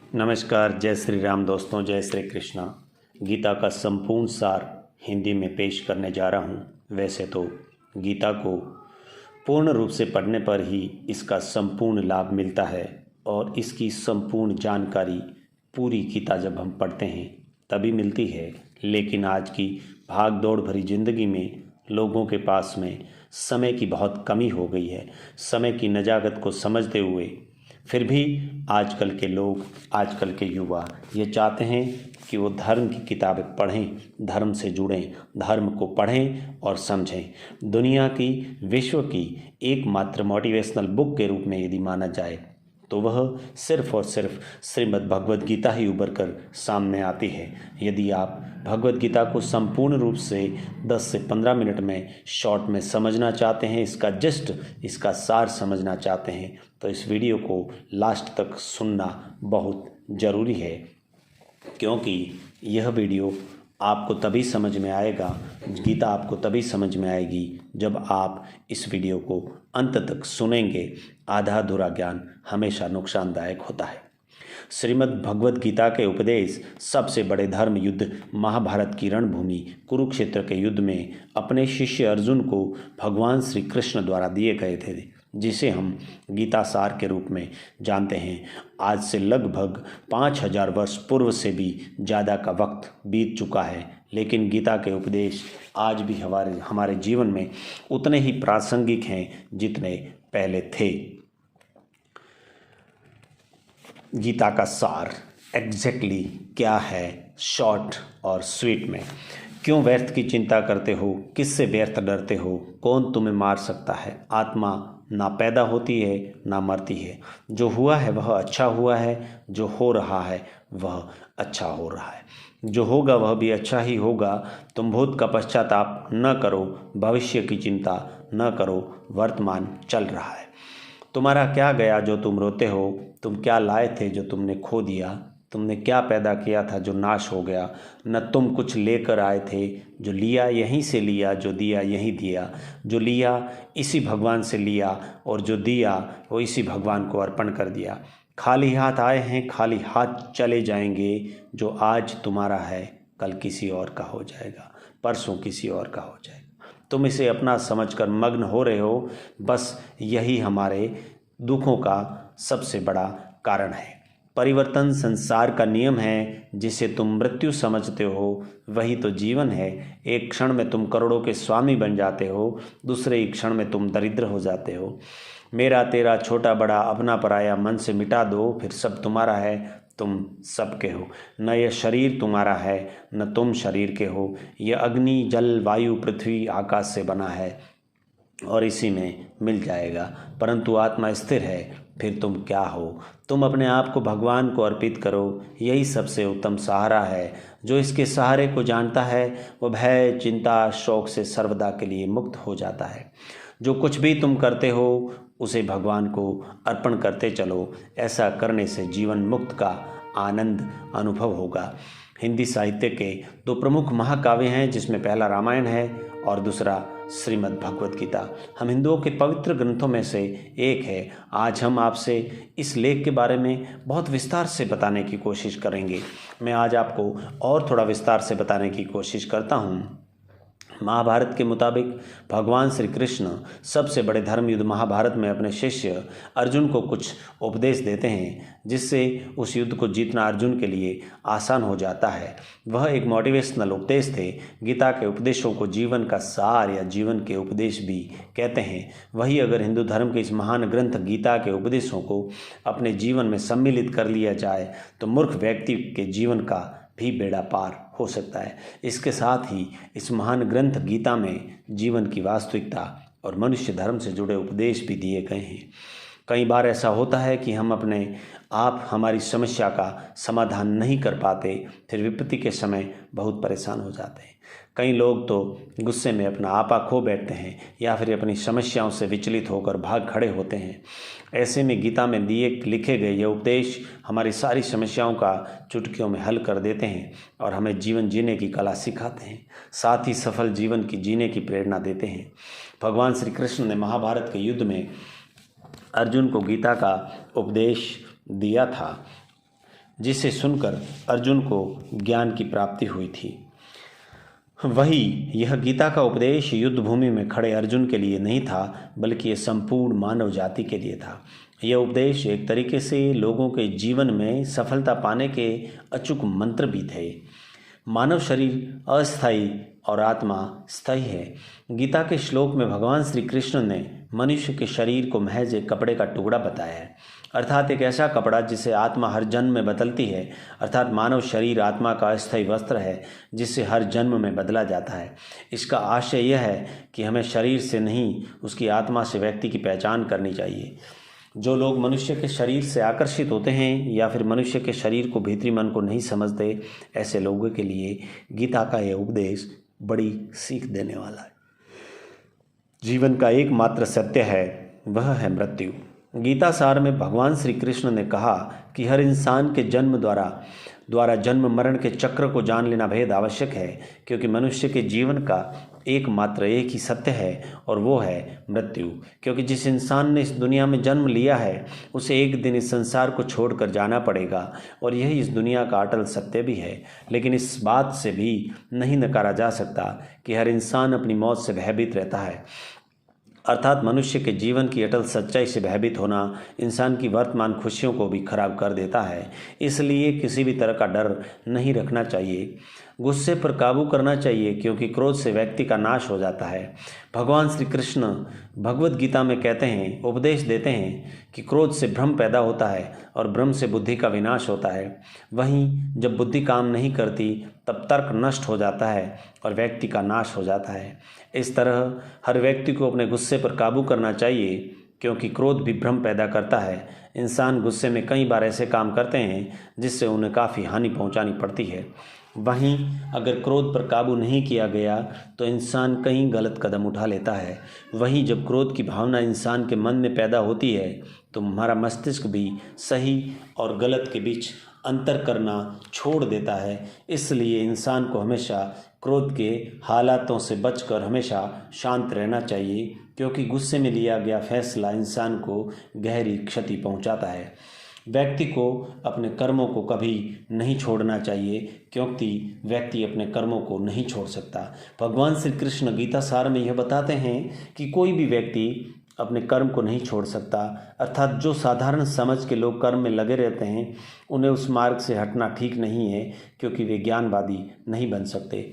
नमस्कार, जय श्री राम दोस्तों, जय श्री कृष्णा। गीता का संपूर्ण सार हिंदी में पेश करने जा रहा हूँ। वैसे तो गीता को पूर्ण रूप से पढ़ने पर ही इसका संपूर्ण लाभ मिलता है और इसकी संपूर्ण जानकारी पूरी गीता जब हम पढ़ते हैं तभी मिलती है। लेकिन आज की भाग दौड़ भरी ज़िंदगी में लोगों के पास में समय की बहुत कमी हो गई है। समय की नजाकत को समझते हुए फिर भी आजकल के लोग, आजकल के युवा ये चाहते हैं कि वो धर्म की किताबें पढ़ें, धर्म से जुड़ें, धर्म को पढ़ें और समझें। दुनिया की, विश्व की एकमात्र मोटिवेशनल बुक के रूप में यदि माना जाए तो वह सिर्फ़ और सिर्फ श्रीमद् भगवद गीता ही उभर कर सामने आती है। यदि आप भगवद गीता को संपूर्ण रूप से 10 से 15 मिनट में शॉर्ट में समझना चाहते हैं, इसका सार समझना चाहते हैं, तो इस वीडियो को लास्ट तक सुनना बहुत ज़रूरी है, क्योंकि यह वीडियो आपको तभी समझ में आएगा, गीता आपको तभी समझ में आएगी जब आप इस वीडियो को अंत तक सुनेंगे। आधा अधूरा ज्ञान हमेशा नुकसानदायक होता है। श्रीमद् भगवद गीता के उपदेश सबसे बड़े धर्म युद्ध महाभारत की रणभूमि कुरुक्षेत्र के युद्ध में अपने शिष्य अर्जुन को भगवान श्री कृष्ण द्वारा दिए गए थे, जिसे हम गीता सार के रूप में जानते हैं। आज से लगभग 5000 वर्ष पूर्व से भी ज़्यादा का वक्त बीत चुका है, लेकिन गीता के उपदेश आज भी हमारे जीवन में उतने ही प्रासंगिक हैं जितने पहले थे। गीता का सार एग्जैक्टली क्या है, शॉर्ट और स्वीट में। क्यों व्यर्थ की चिंता करते हो, किससे व्यर्थ डरते हो, कौन तुम्हें मार सकता है। आत्मा ना पैदा होती है ना मरती है। जो हुआ है वह अच्छा हुआ है, जो हो रहा है वह अच्छा हो रहा है, जो होगा वह भी अच्छा ही होगा। तुम भूत का पश्चाताप न करो, भविष्य की चिंता न करो, वर्तमान चल रहा है। तुम्हारा क्या गया जो तुम रोते हो, तुम क्या लाए थे जो तुमने खो दिया, तुमने क्या पैदा किया था जो नाश हो गया। न तुम कुछ लेकर आए थे, जो लिया यहीं से लिया, जो दिया यहीं दिया, जो लिया इसी भगवान से लिया और जो दिया वो इसी भगवान को अर्पण कर दिया। खाली हाथ आए हैं, खाली हाथ चले जाएंगे। जो आज तुम्हारा है कल किसी और का हो जाएगा, परसों किसी और का हो जाएगा। तुम इसे अपना समझकर मग्न हो रहे हो, बस यही हमारे दुखों का सबसे बड़ा कारण है। परिवर्तन संसार का नियम है, जिसे तुम मृत्यु समझते हो वही तो जीवन है। एक क्षण में तुम करोड़ों के स्वामी बन जाते हो, दूसरे ही क्षण में तुम दरिद्र हो जाते हो। मेरा तेरा छोटा बड़ा अपना पराया मन से मिटा दो, फिर सब तुम्हारा है, तुम सबके हो। न यह शरीर तुम्हारा है न तुम शरीर के हो। यह अग्नि जल वायु पृथ्वी आकाश से बना है और इसी में मिल जाएगा, परंतु आत्मा स्थिर है। फिर तुम क्या हो। तुम अपने आप को भगवान को अर्पित करो, यही सबसे उत्तम सहारा है। जो इसके सहारे को जानता है वह भय चिंता शोक से सर्वदा के लिए मुक्त हो जाता है। जो कुछ भी तुम करते हो उसे भगवान को अर्पण करते चलो। ऐसा करने से जीवन मुक्त का आनंद अनुभव होगा। हिंदी साहित्य के दो प्रमुख महाकाव्य हैं, जिसमें पहला रामायण है और दूसरा श्रीमद् भगवद गीता। हम हिंदुओं के पवित्र ग्रंथों में से एक है। आज हम आपसे इस लेख के बारे में बहुत विस्तार से बताने की कोशिश करेंगे। मैं आज आपको और थोड़ा विस्तार से बताने की कोशिश करता हूँ। महाभारत के मुताबिक भगवान श्री कृष्ण सबसे बड़े धर्म युद्ध महाभारत में अपने शिष्य अर्जुन को कुछ उपदेश देते हैं, जिससे उस युद्ध को जीतना अर्जुन के लिए आसान हो जाता है। वह एक मोटिवेशनल उपदेश थे। गीता के उपदेशों को जीवन का सार या जीवन के उपदेश भी कहते हैं। वही अगर हिंदू धर्म के इस महान ग्रंथ गीता के उपदेशों को अपने जीवन में सम्मिलित कर लिया जाए तो मूर्ख व्यक्ति के जीवन का भी बेड़ा पार हो सकता है। इसके साथ ही इस महान ग्रंथ गीता में जीवन की वास्तविकता और मनुष्य धर्म से जुड़े उपदेश भी दिए गए हैं। कई बार ऐसा होता है कि हम अपने आप हमारी समस्या का समाधान नहीं कर पाते, फिर विपत्ति के समय बहुत परेशान हो जाते हैं। कई लोग तो गुस्से में अपना आपा खो बैठते हैं या फिर अपनी समस्याओं से विचलित होकर भाग खड़े होते हैं। ऐसे में गीता में दिए लिखे गए ये उपदेश हमारी सारी समस्याओं का चुटकियों में हल कर देते हैं और हमें जीवन जीने की कला सिखाते हैं, साथ ही सफल जीवन की जीने की प्रेरणा देते हैं। भगवान श्री कृष्ण ने महाभारत के युद्ध में अर्जुन को गीता का उपदेश दिया था। जिसे सुनकर अर्जुन को ज्ञान की प्राप्ति हुई थी। वही यह गीता का उपदेश युद्ध भूमि में खड़े अर्जुन के लिए नहीं था, बल्कि यह संपूर्ण मानव जाति के लिए था। यह उपदेश एक तरीके से लोगों के जीवन में सफलता पाने के अचूक मंत्र भी थे। मानव शरीर अस्थायी और आत्मा स्थायी है। गीता के श्लोक में भगवान श्री कृष्ण ने मनुष्य के शरीर को महज एक कपड़े का टुकड़ा बताया है, अर्थात एक ऐसा कपड़ा जिसे आत्मा हर जन्म में बदलती है। अर्थात मानव शरीर आत्मा का अस्थायी वस्त्र है जिससे हर जन्म में बदला जाता है। इसका आशय यह है कि हमें शरीर से नहीं, उसकी आत्मा से व्यक्ति की पहचान करनी चाहिए। जो लोग मनुष्य के शरीर से आकर्षित होते हैं या फिर मनुष्य के शरीर को, भीतरी मन को नहीं समझते, ऐसे लोगों के लिए गीता का यह उपदेश बड़ी सीख देने वाला है। जीवन का एकमात्र सत्य है, वह है मृत्यु। गीता सार में भगवान श्री कृष्ण ने कहा कि हर इंसान के जन्म द्वारा जन्म मरण के चक्र को जान लेना बेहद आवश्यक है, क्योंकि मनुष्य के जीवन का एक ही सत्य है और वो है मृत्यु। क्योंकि जिस इंसान ने इस दुनिया में जन्म लिया है उसे एक दिन इस संसार को छोड़कर जाना पड़ेगा, और यही इस दुनिया का अटल सत्य भी है। लेकिन इस बात से भी नहीं नकारा जा सकता कि हर इंसान अपनी मौत से भयभीत रहता है। अर्थात मनुष्य के जीवन की अटल सच्चाई से भयभीत होना इंसान की वर्तमान खुशियों को भी खराब कर देता है। इसलिए किसी भी तरह का डर नहीं रखना चाहिए। गुस्से पर काबू करना चाहिए, क्योंकि क्रोध से व्यक्ति का नाश हो जाता है। भगवान श्री कृष्ण भगवद गीता में कहते हैं, उपदेश देते हैं कि क्रोध से भ्रम पैदा होता है और भ्रम से बुद्धि का विनाश होता है। वहीं जब बुद्धि काम नहीं करती तब तर्क नष्ट हो जाता है और व्यक्ति का नाश हो जाता है। इस तरह हर व्यक्ति को अपने गुस्से पर काबू करना चाहिए, क्योंकि क्रोध भी भ्रम पैदा करता है। इंसान गुस्से में कई बार ऐसे काम करते हैं जिससे उन्हें काफ़ी हानि पहुंचानी पड़ती है। वहीं अगर क्रोध पर काबू नहीं किया गया तो इंसान कई गलत कदम उठा लेता है। वहीं जब क्रोध की भावना इंसान के मन में पैदा होती है तो हमारा मस्तिष्क भी सही और गलत के बीच अंतर करना छोड़ देता है। इसलिए इंसान को हमेशा क्रोध के हालातों से बचकर हमेशा शांत रहना चाहिए, क्योंकि गुस्से में लिया गया फैसला इंसान को गहरी क्षति पहुंचाता है। व्यक्ति को अपने कर्मों को कभी नहीं छोड़ना चाहिए, क्योंकि व्यक्ति अपने कर्मों को नहीं छोड़ सकता। भगवान श्री कृष्ण गीता सार में यह बताते हैं कि कोई भी व्यक्ति अपने कर्म को नहीं छोड़ सकता। अर्थात जो साधारण समझ के लोग कर्म में लगे रहते हैं उन्हें उस मार्ग से हटना ठीक नहीं है, क्योंकि वे ज्ञानवादी नहीं बन सकते।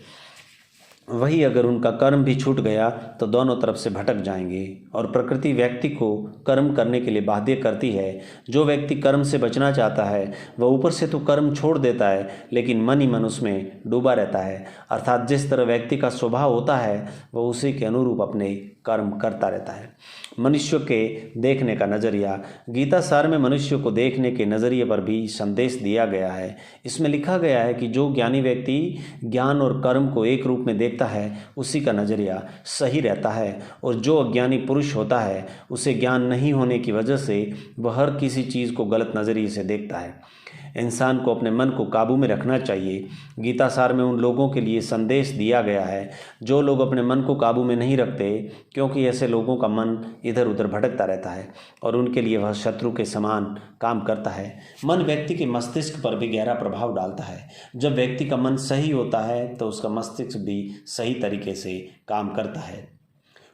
वही अगर उनका कर्म भी छूट गया तो दोनों तरफ से भटक जाएंगे, और प्रकृति व्यक्ति को कर्म करने के लिए बाध्य करती है। जो व्यक्ति कर्म से बचना चाहता है वह ऊपर से तो कर्म छोड़ देता है, लेकिन मन ही मन उसमें डूबा रहता है। अर्थात जिस तरह व्यक्ति का स्वभाव होता है वह उसी के अनुरूप अपने कर्म करता रहता है। मनुष्य के देखने का नज़रिया। गीता सार में मनुष्य को देखने के नज़रिए पर भी संदेश दिया गया है। इसमें लिखा गया है कि जो ज्ञानी व्यक्ति ज्ञान और कर्म को एक रूप में देखता है उसी का नज़रिया सही रहता है, और जो अज्ञानी पुरुष होता है उसे ज्ञान नहीं होने की वजह से वह हर किसी चीज़ को गलत नज़रिए से देखता है। इंसान को अपने मन को काबू में रखना चाहिए। गीता सार में उन लोगों के लिए संदेश दिया गया है जो लोग अपने मन को काबू में नहीं रखते, क्योंकि ऐसे लोगों का मन इधर उधर भटकता रहता है और उनके लिए वह शत्रु के समान काम करता है। मन व्यक्ति के मस्तिष्क पर भी गहरा प्रभाव डालता है। जब व्यक्ति का मन सही होता है तो उसका मस्तिष्क भी सही तरीके से काम करता है।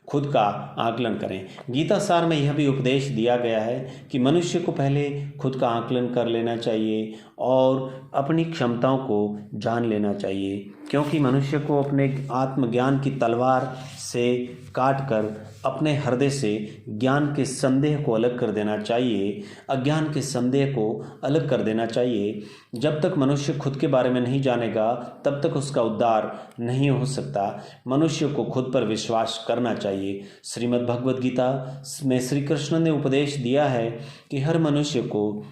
खुद का आकलन करें। गीता सार में यह भी उपदेश दिया गया है कि मनुष्य को पहले खुद का आकलन कर लेना चाहिए और अपनी क्षमताओं को जान लेना चाहिए, क्योंकि मनुष्य को अपने आत्मज्ञान की तलवार से काटकर अपने हृदय से ज्ञान के संदेह को अलग कर देना चाहिए, अज्ञान के संदेह को अलग कर देना चाहिए। जब तक मनुष्य खुद के बारे में नहीं जानेगा तब तक उसका उद्धार नहीं हो सकता। मनुष्य को खुद पर विश्वास करना चाहिए। श्रीमद् भगवद गीता में श्री कृष्ण ने उपदेश दिया है कि हर मनुष्य को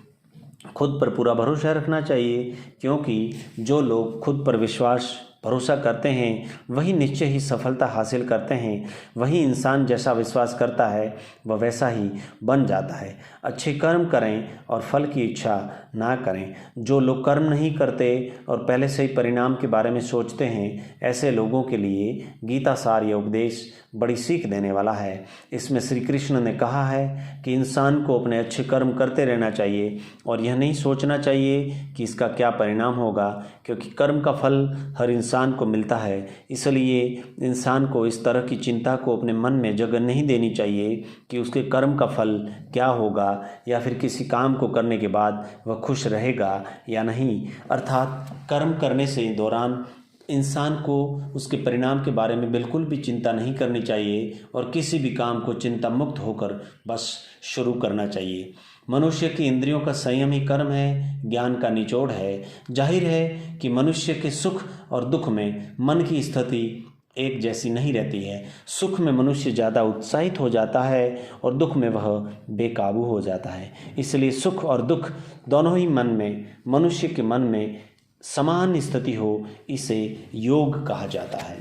खुद पर पूरा भरोसा रखना चाहिए, क्योंकि जो लोग खुद पर विश्वास भरोसा करते हैं वही निश्चय ही सफलता हासिल करते हैं। वही इंसान जैसा विश्वास करता है वह वैसा ही बन जाता है। अच्छे कर्म करें और फल की इच्छा ना करें। जो लोग कर्म नहीं करते और पहले से ही परिणाम के बारे में सोचते हैं, ऐसे लोगों के लिए गीता सार यह उपदेश बड़ी सीख देने वाला है। इसमें श्री कृष्ण ने कहा है कि इंसान को अपने अच्छे कर्म करते रहना चाहिए और यह नहीं सोचना चाहिए कि इसका क्या परिणाम होगा, क्योंकि कर्म का फल हर इंसान को मिलता है। इसलिए इंसान को इस तरह की चिंता को अपने मन में जगह नहीं देनी चाहिए कि उसके कर्म का फल क्या होगा या फिर किसी काम को करने के बाद वह खुश रहेगा या नहीं। अर्थात कर्म करने से दौरान इंसान को उसके परिणाम के बारे में बिल्कुल भी चिंता नहीं करनी चाहिए और किसी भी काम को चिंता मुक्त होकर बस शुरू करना चाहिए। मनुष्य की इंद्रियों का संयम ही कर्म है, ज्ञान का निचोड़ है। जाहिर है कि मनुष्य के सुख और दुख में मन की स्थिति एक जैसी नहीं रहती है। सुख में मनुष्य ज़्यादा उत्साहित हो जाता है और दुख में वह बेकाबू हो जाता है। इसलिए सुख और दुख दोनों ही मन में, मनुष्य के मन में समान स्थिति हो, इसे योग कहा जाता है।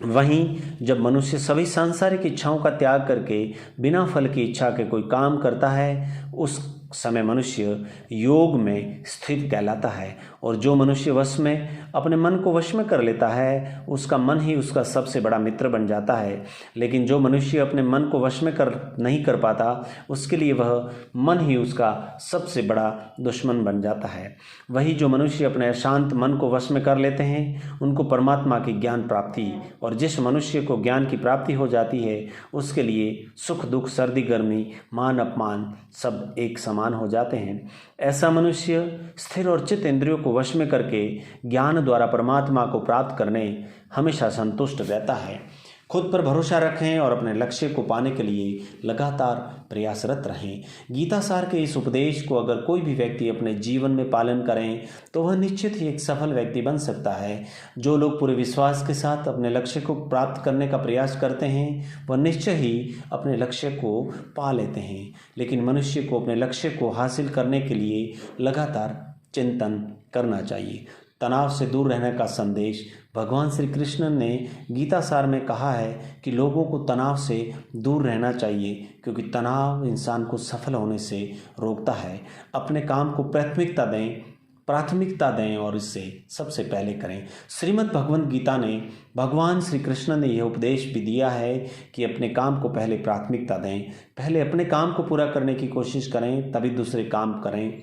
वहीं जब मनुष्य सभी सांसारिक इच्छाओं का त्याग करके बिना फल की इच्छा के कोई काम करता है, उस समय मनुष्य योग में स्थित कहलाता है। और जो मनुष्य वश में अपने मन को वश में कर लेता है, उसका मन ही उसका सबसे बड़ा मित्र बन जाता है। लेकिन जो मनुष्य अपने मन को वश में नहीं कर पाता, उसके लिए वह मन ही उसका सबसे बड़ा दुश्मन बन जाता है। वही जो मनुष्य अपने अशांत मन को वश में कर लेते हैं, उनको परमात्मा की ज्ञान प्राप्ति, और जिस मनुष्य को ज्ञान की प्राप्ति हो जाती है, उसके लिए सुख दुख, सर्दी गर्मी, मान अपमान सब एक समान हो जाते हैं। ऐसा मनुष्य स्थिर और चित्त इंद्रियों को वश में करके ज्ञान द्वारा परमात्मा को प्राप्त करने हमेशा संतुष्ट रहता है। खुद पर भरोसा रखें और अपने लक्ष्य को पाने के लिए लगातार प्रयासरत रहें। गीता सार के इस उपदेश को अगर कोई भी व्यक्ति अपने जीवन में पालन करें तो वह निश्चित ही एक सफल व्यक्ति बन सकता है। जो लोग पूरे विश्वास के साथ अपने लक्ष्य को प्राप्त करने का प्रयास करते हैं, वह निश्चय ही अपने लक्ष्य को पा लेते हैं। लेकिन मनुष्य को अपने लक्ष्य को हासिल करने के लिए लगातार चिंतन करना चाहिए। तनाव से दूर रहने का संदेश भगवान श्री कृष्ण ने गीता सार में कहा है कि लोगों को तनाव से दूर रहना चाहिए, क्योंकि तनाव इंसान को सफल होने से रोकता है। अपने काम को प्राथमिकता दें और इससे सबसे पहले करें। श्रीमद् भगवद गीता ने भगवान श्री कृष्ण ने यह उपदेश भी दिया है कि अपने काम को पहले प्राथमिकता दें। पहले अपने काम को पूरा करने की कोशिश करें, तभी दूसरे काम करें।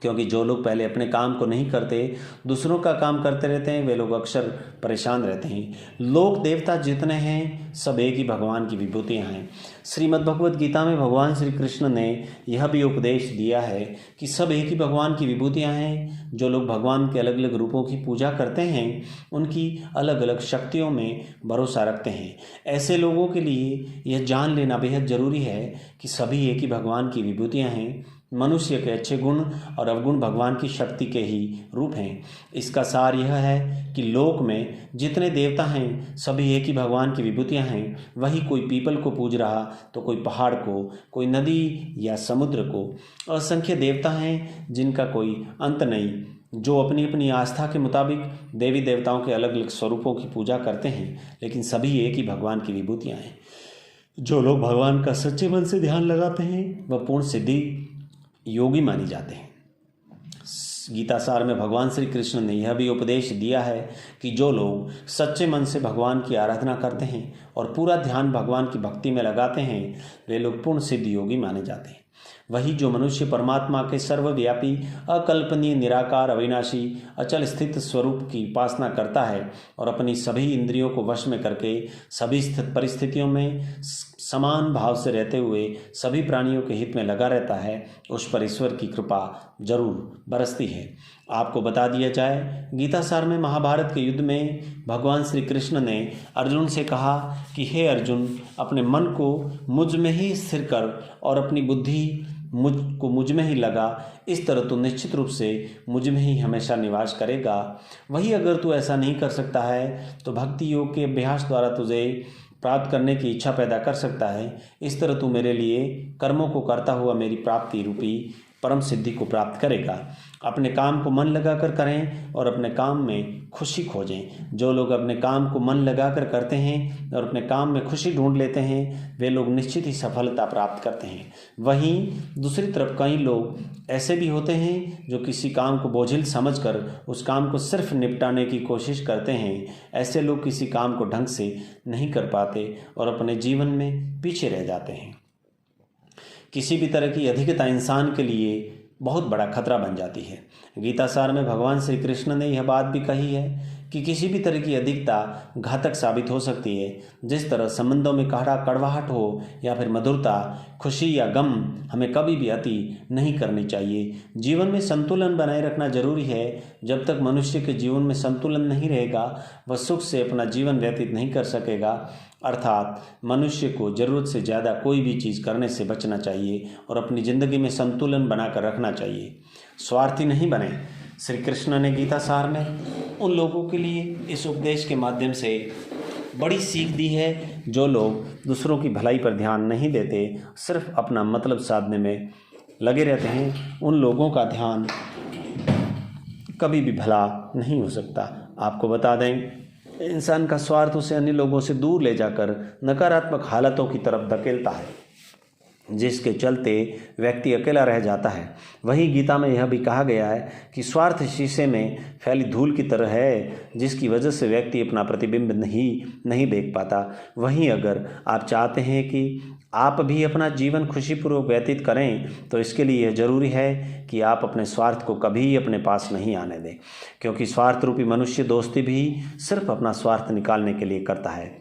क्योंकि जो लोग पहले अपने काम को नहीं करते, दूसरों का काम करते रहते हैं, वे लोग अक्सर परेशान रहते हैं। लोक देवता जितने हैं सब एक ही भगवान की विभूतियाँ हैं। श्रीमद् भगवद गीता में भगवान श्री कृष्ण ने यह भी उपदेश दिया है कि सब एक ही भगवान की विभूतियाँ हैं। जो लोग भगवान के अलग अलग रूपों की पूजा करते हैं, उनकी अलग अलग शक्तियों में भरोसा रखते हैं। ऐसे लोगों के लिए यह जान लेना बेहद ज़रूरी है कि सभी एक ही भगवान की विभूतियाँ हैं। मनुष्य के अच्छे गुण और अवगुण भगवान की शक्ति के ही रूप हैं। इसका सार यह है कि लोक में जितने देवता हैं सभी एक ही भगवान की विभूतियाँ हैं। वही कोई पीपल को पूज रहा तो कोई पहाड़ को, कोई नदी या समुद्र को। असंख्य देवता हैं जिनका कोई अंत नहीं, जो अपनी अपनी आस्था के मुताबिक देवी देवताओं के अलग अलग स्वरूपों की पूजा करते हैं, लेकिन सभी एक ही भगवान की विभूतियाँ हैं। जो लोग भगवान का सच्चे मन से ध्यान लगाते हैं वह पूर्ण सिद्धि योगी मानी जाते हैं। गीता सार में भगवान श्री कृष्ण ने यह भी उपदेश दिया है कि जो लोग सच्चे मन से भगवान की आराधना करते हैं और पूरा ध्यान भगवान की भक्ति में लगाते हैं, वे लोग पूर्ण सिद्ध योगी माने जाते हैं। वही जो मनुष्य परमात्मा के सर्वव्यापी, अकल्पनीय, निराकार, अविनाशी, अचल स्थित स्वरूप की उपासना करता है और अपनी सभी इंद्रियों को वश में करके सभी परिस्थितियों में समान भाव से रहते हुए सभी प्राणियों के हित में लगा रहता है, उस पर ईश्वर की कृपा जरूर बरसती है। आपको बता दिया जाए, गीता सार में महाभारत के युद्ध में भगवान श्री कृष्ण ने अर्जुन से कहा कि हे अर्जुन, अपने मन को मुझ में ही स्थिर कर और अपनी बुद्धि मुझ में ही लगा। इस तरह तू निश्चित रूप से मुझ में ही हमेशा निवास करेगा। वही अगर तू ऐसा नहीं कर सकता है तो भक्ति योग के अभ्यास द्वारा तुझे प्राप्त करने की इच्छा पैदा कर सकता है। इस तरह तू मेरे लिए कर्मों को करता हुआ मेरी प्राप्ति रूपी परम सिद्धि को प्राप्त करेगा। अपने काम को मन लगाकर करें और अपने काम में खुशी खोजें। जो लोग अपने काम को मन लगाकर करते हैं और अपने काम में खुशी ढूंढ लेते हैं, वे लोग निश्चित ही सफलता प्राप्त करते हैं। वहीं दूसरी तरफ कई लोग ऐसे भी होते हैं जो किसी काम को बोझिल समझकर उस काम को सिर्फ निपटाने की कोशिश करते हैं। ऐसे लोग किसी काम को ढंग से नहीं कर पाते और अपने जीवन में पीछे रह जाते हैं। किसी भी तरह की अधिकता इंसान के लिए बहुत बड़ा खतरा बन जाती है। गीता सार में भगवान श्री कृष्ण ने यह बात भी कही है कि किसी भी तरह की अधिकता घातक साबित हो सकती है। जिस तरह संबंधों में कड़वाहट हो या फिर मधुरता, खुशी या गम, हमें कभी भी अति नहीं करनी चाहिए। जीवन में संतुलन बनाए रखना जरूरी है। जब तक मनुष्य के जीवन में संतुलन नहीं रहेगा, वह सुख से अपना जीवन व्यतीत नहीं कर सकेगा। अर्थात मनुष्य को ज़रूरत से ज़्यादा कोई भी चीज़ करने से बचना चाहिए और अपनी ज़िंदगी में संतुलन बनाकर रखना चाहिए। स्वार्थी नहीं बने। श्री कृष्ण ने गीता सार में उन लोगों के लिए इस उपदेश के माध्यम से बड़ी सीख दी है जो लोग दूसरों की भलाई पर ध्यान नहीं देते, सिर्फ अपना मतलब साधने में लगे रहते हैं। उन लोगों का ध्यान कभी भी भला नहीं हो सकता। आपको बता दें, इंसान का स्वार्थ उसे अन्य लोगों से दूर ले जाकर नकारात्मक हालतों की तरफ धकेलता है, जिसके चलते व्यक्ति अकेला रह जाता है। वहीं गीता में यह भी कहा गया है कि स्वार्थ शीशे में फैली धूल की तरह है, जिसकी वजह से व्यक्ति अपना प्रतिबिंब नहीं देख पाता। वहीं अगर आप चाहते हैं कि आप भी अपना जीवन खुशीपूर्वक व्यतीत करें, तो इसके लिए यह जरूरी है कि आप अपने स्वार्थ को कभी अपने पास नहीं आने दें, क्योंकि स्वार्थ रूपी मनुष्य दोस्ती भी सिर्फ अपना स्वार्थ निकालने के लिए करता है।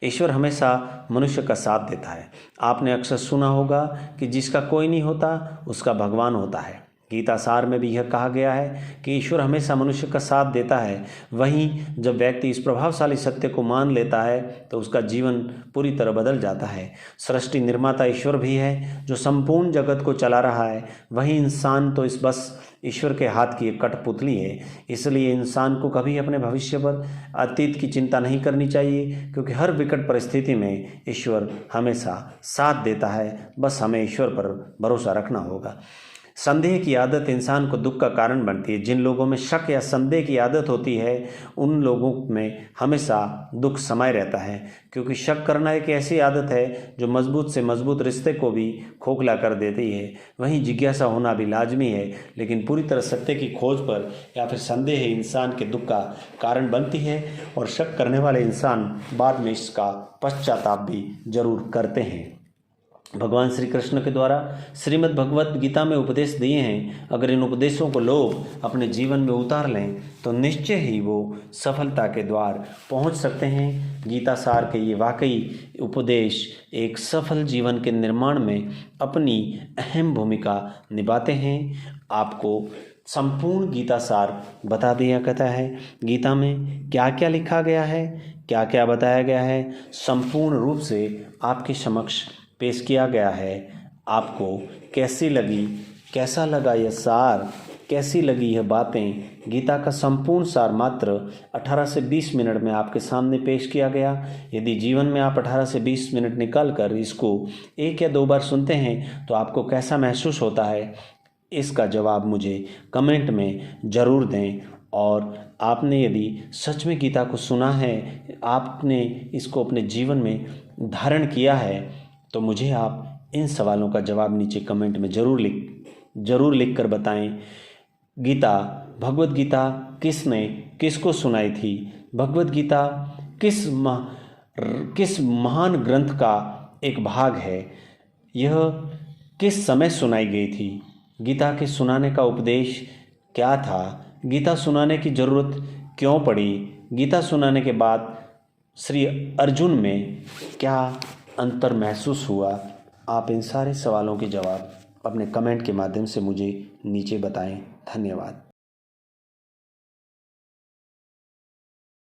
ईश्वर हमेशा मनुष्य का साथ देता है। आपने अक्सर सुना होगा कि जिसका कोई नहीं होता उसका भगवान होता है। गीता सार में भी यह कहा गया है कि ईश्वर हमेशा मनुष्य का साथ देता है। वहीं जब व्यक्ति इस प्रभावशाली सत्य को मान लेता है तो उसका जीवन पूरी तरह बदल जाता है। सृष्टि निर्माता ईश्वर भी है जो संपूर्ण जगत को चला रहा है। वहीं इंसान तो इस बस ईश्वर के हाथ की एक कठपुतली है। इसलिए इंसान को कभी अपने भविष्य पर, अतीत की चिंता नहीं करनी चाहिए, क्योंकि हर विकट परिस्थिति में ईश्वर हमेशा साथ देता है। बस हमें ईश्वर पर भरोसा रखना होगा। संदेह की आदत इंसान को दुख का कारण बनती है। जिन लोगों में शक या संदेह की आदत होती है, उन लोगों में हमेशा दुख समाये रहता है, क्योंकि शक करना एक ऐसी आदत है जो मजबूत से मजबूत रिश्ते को भी खोखला कर देती है। वहीं जिज्ञासा होना भी लाजमी है, लेकिन पूरी तरह सत्य की खोज पर या फिर संदेह इंसान के दुख का कारण बनती है, और शक करने वाले इंसान बाद में इसका पश्चाताप भी जरूर करते हैं। भगवान श्री कृष्ण के द्वारा श्रीमद् भगवत गीता में उपदेश दिए हैं। अगर इन उपदेशों को लोग अपने जीवन में उतार लें तो निश्चय ही वो सफलता के द्वार पहुंच सकते हैं। गीता सार के ये वाकई उपदेश एक सफल जीवन के निर्माण में अपनी अहम भूमिका निभाते हैं। आपको संपूर्ण गीता सार बता दिया कहता है। गीता में क्या क्या लिखा गया है, क्या क्या बताया गया है, संपूर्ण रूप से आपके समक्ष पेश किया गया है। आपको कैसी लगी, कैसा लगा यह सार, कैसी लगी यह बातें, गीता का संपूर्ण सार मात्र 18 से 20 मिनट में आपके सामने पेश किया गया। यदि जीवन में आप 18 से 20 मिनट निकाल कर इसको 1 या 2 बार सुनते हैं तो आपको कैसा महसूस होता है, इसका जवाब मुझे कमेंट में ज़रूर दें। और आपने यदि सच में गीता को सुना है, आपने इसको अपने जीवन में धारण किया है, तो मुझे आप इन सवालों का जवाब नीचे कमेंट में ज़रूर लिख कर बताएं। गीता, भगवत गीता किसने किसको सुनाई थी? भगवत गीता किस महान ग्रंथ का एक भाग है? यह किस समय सुनाई गई थी? गीता के सुनाने का उपदेश क्या था? गीता सुनाने की ज़रूरत क्यों पड़ी? गीता सुनाने के बाद श्री अर्जुन में क्या अंतर महसूस हुआ? आप इन सारे सवालों के जवाब अपने कमेंट के माध्यम से मुझे नीचे बताएं। धन्यवाद।